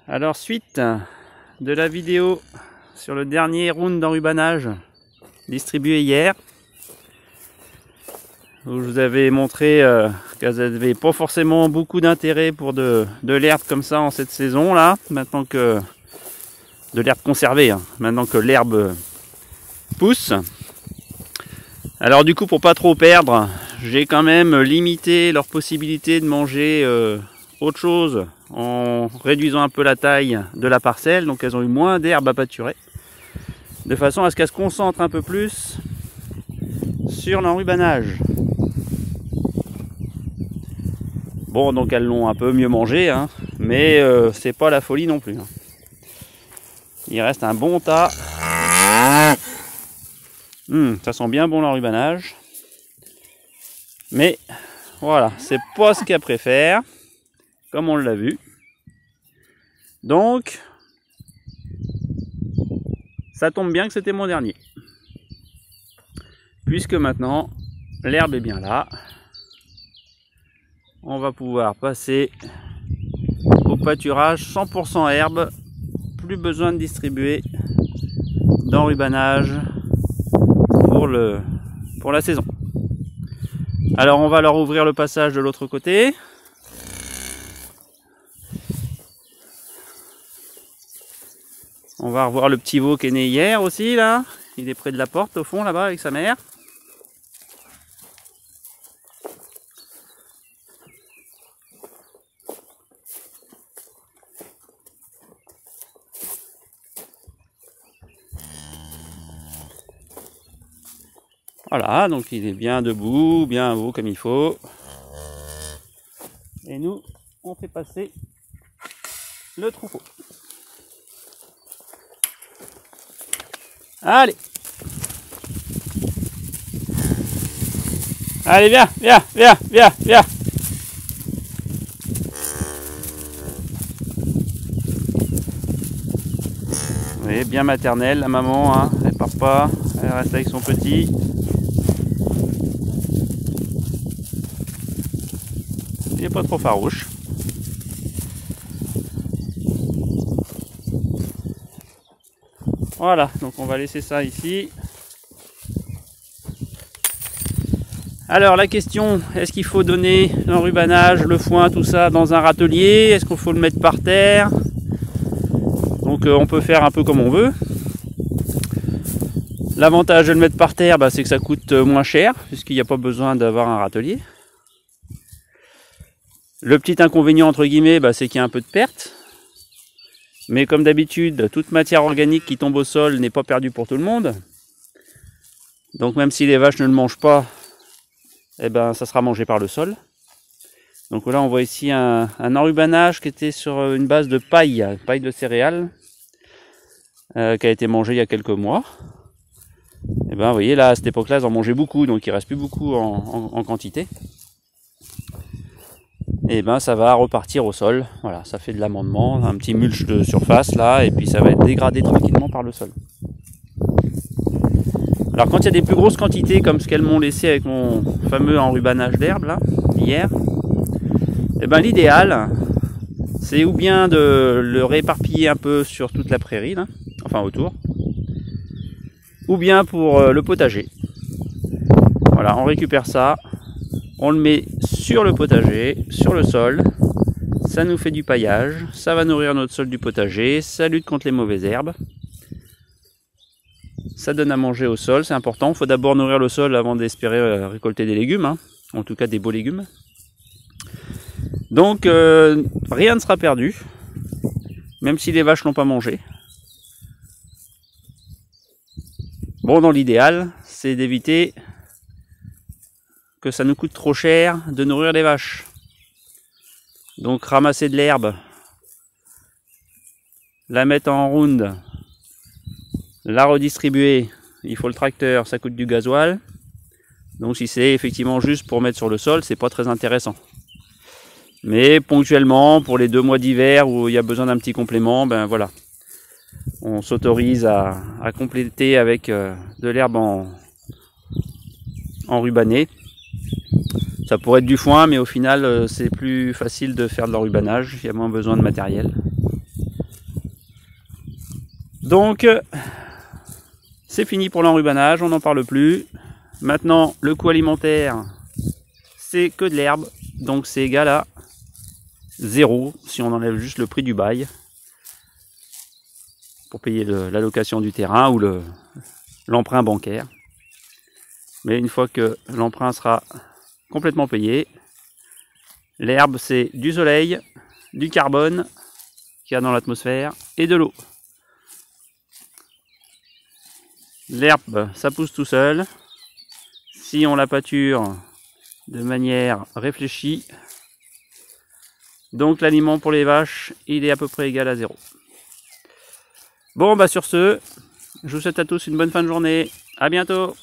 Alors, suite de la vidéo sur le dernier round d'enrubanage distribué hier, où je vous avais montré qu'elles n'avaient pas forcément beaucoup d'intérêt pour de l'herbe comme ça en cette saison là, maintenant que de l'herbe conservée, hein, maintenant que l'herbe pousse. Alors du coup, pour pas trop perdre, j'ai quand même limité leur possibilité de manger autre chose en réduisant un peu la taille de la parcelle, donc elles ont eu moins d'herbe à pâturer, de façon à ce qu'elles se concentrent un peu plus sur l'enrubanage. Bon, donc elles l'ont un peu mieux mangé, hein, mais c'est pas la folie non plus. Hein. Il reste un bon tas. Ça sent bien bon l'enrubanage. Mais voilà, c'est pas ce qu'elle préfère, comme on l'a vu. Donc, ça tombe bien que c'était mon dernier. Puisque maintenant, l'herbe est bien là. On va pouvoir passer au pâturage 100% herbe. Plus besoin de distribuer d'enrubanage pour la saison. Alors on va leur ouvrir le passage de l'autre côté. On va revoir le petit veau qui est né hier aussi là. Il est près de la porte au fond là-bas avec sa mère. Voilà, donc il est bien debout, bien veau comme il faut. Et nous, on fait passer le troupeau. Allez! Allez, viens, viens, viens, viens, viens! Vous voyez, bien maternelle la maman, hein, elle part pas, elle reste avec son petit. Il n'est pas trop farouche. Voilà, donc on va laisser ça ici. Alors la question, est-ce qu'il faut donner l'enrubanage, le foin, tout ça dans un râtelier? Est-ce qu'il faut le mettre par terre? Donc on peut faire un peu comme on veut. L'avantage de le mettre par terre, c'est que ça coûte moins cher, puisqu'il n'y a pas besoin d'avoir un râtelier. Le petit inconvénient entre guillemets, c'est qu'il y a un peu de perte. Mais comme d'habitude, toute matière organique qui tombe au sol n'est pas perdue pour tout le monde. Donc même si les vaches ne le mangent pas, ça sera mangé par le sol. Donc là on voit ici un enrubanage qui était sur une base de paille de céréales, qui a été mangé il y a quelques mois. Et vous voyez là, à cette époque-là, ils en mangeaient beaucoup, donc il ne reste plus beaucoup en quantité. Et ça va repartir au sol. Voilà, ça fait de l'amendement, un petit mulch de surface là, et puis ça va être dégradé tranquillement par le sol. Alors quand il y a des plus grosses quantités comme ce qu'elles m'ont laissé avec mon fameux enrubanage d'herbe là, hier, l'idéal c'est ou bien de le rééparpiller un peu sur toute la prairie là, enfin autour, ou bien pour le potager. Voilà, on récupère ça, on le met sur le potager, sur le sol, ça nous fait du paillage, ça va nourrir notre sol du potager, ça lutte contre les mauvaises herbes, ça donne à manger au sol, c'est important. Il faut d'abord nourrir le sol avant d'espérer récolter des légumes, hein, en tout cas des beaux légumes. Donc rien ne sera perdu, même si les vaches l'ont pas mangé. Bon, dans l'idéal, c'est d'éviter que ça nous coûte trop cher de nourrir les vaches. Donc ramasser de l'herbe, la mettre en round, la redistribuer, il faut le tracteur, ça coûte du gasoil. Donc si c'est effectivement juste pour mettre sur le sol, c'est pas très intéressant. Mais ponctuellement, pour les 2 mois d'hiver où il y a besoin d'un petit complément, voilà. On s'autorise à compléter avec de l'herbe enrubanée. Ça pourrait être du foin, mais au final, c'est plus facile de faire de l'enrubanage. Il y a moins besoin de matériel. Donc, c'est fini pour l'enrubanage, on n'en parle plus. Maintenant, le coût alimentaire, c'est que de l'herbe, donc c'est égal à 0 si on enlève juste le prix du bail pour payer la location du terrain ou l'emprunt bancaire. Mais une fois que l'emprunt sera complètement payé, l'herbe c'est du soleil, du carbone qu'il y a dans l'atmosphère et de l'eau. L'herbe ça pousse tout seul. Si on la pâture de manière réfléchie, donc l'aliment pour les vaches, il est à peu près égal à 0. Bon, bah sur ce, je vous souhaite à tous une bonne fin de journée. À bientôt.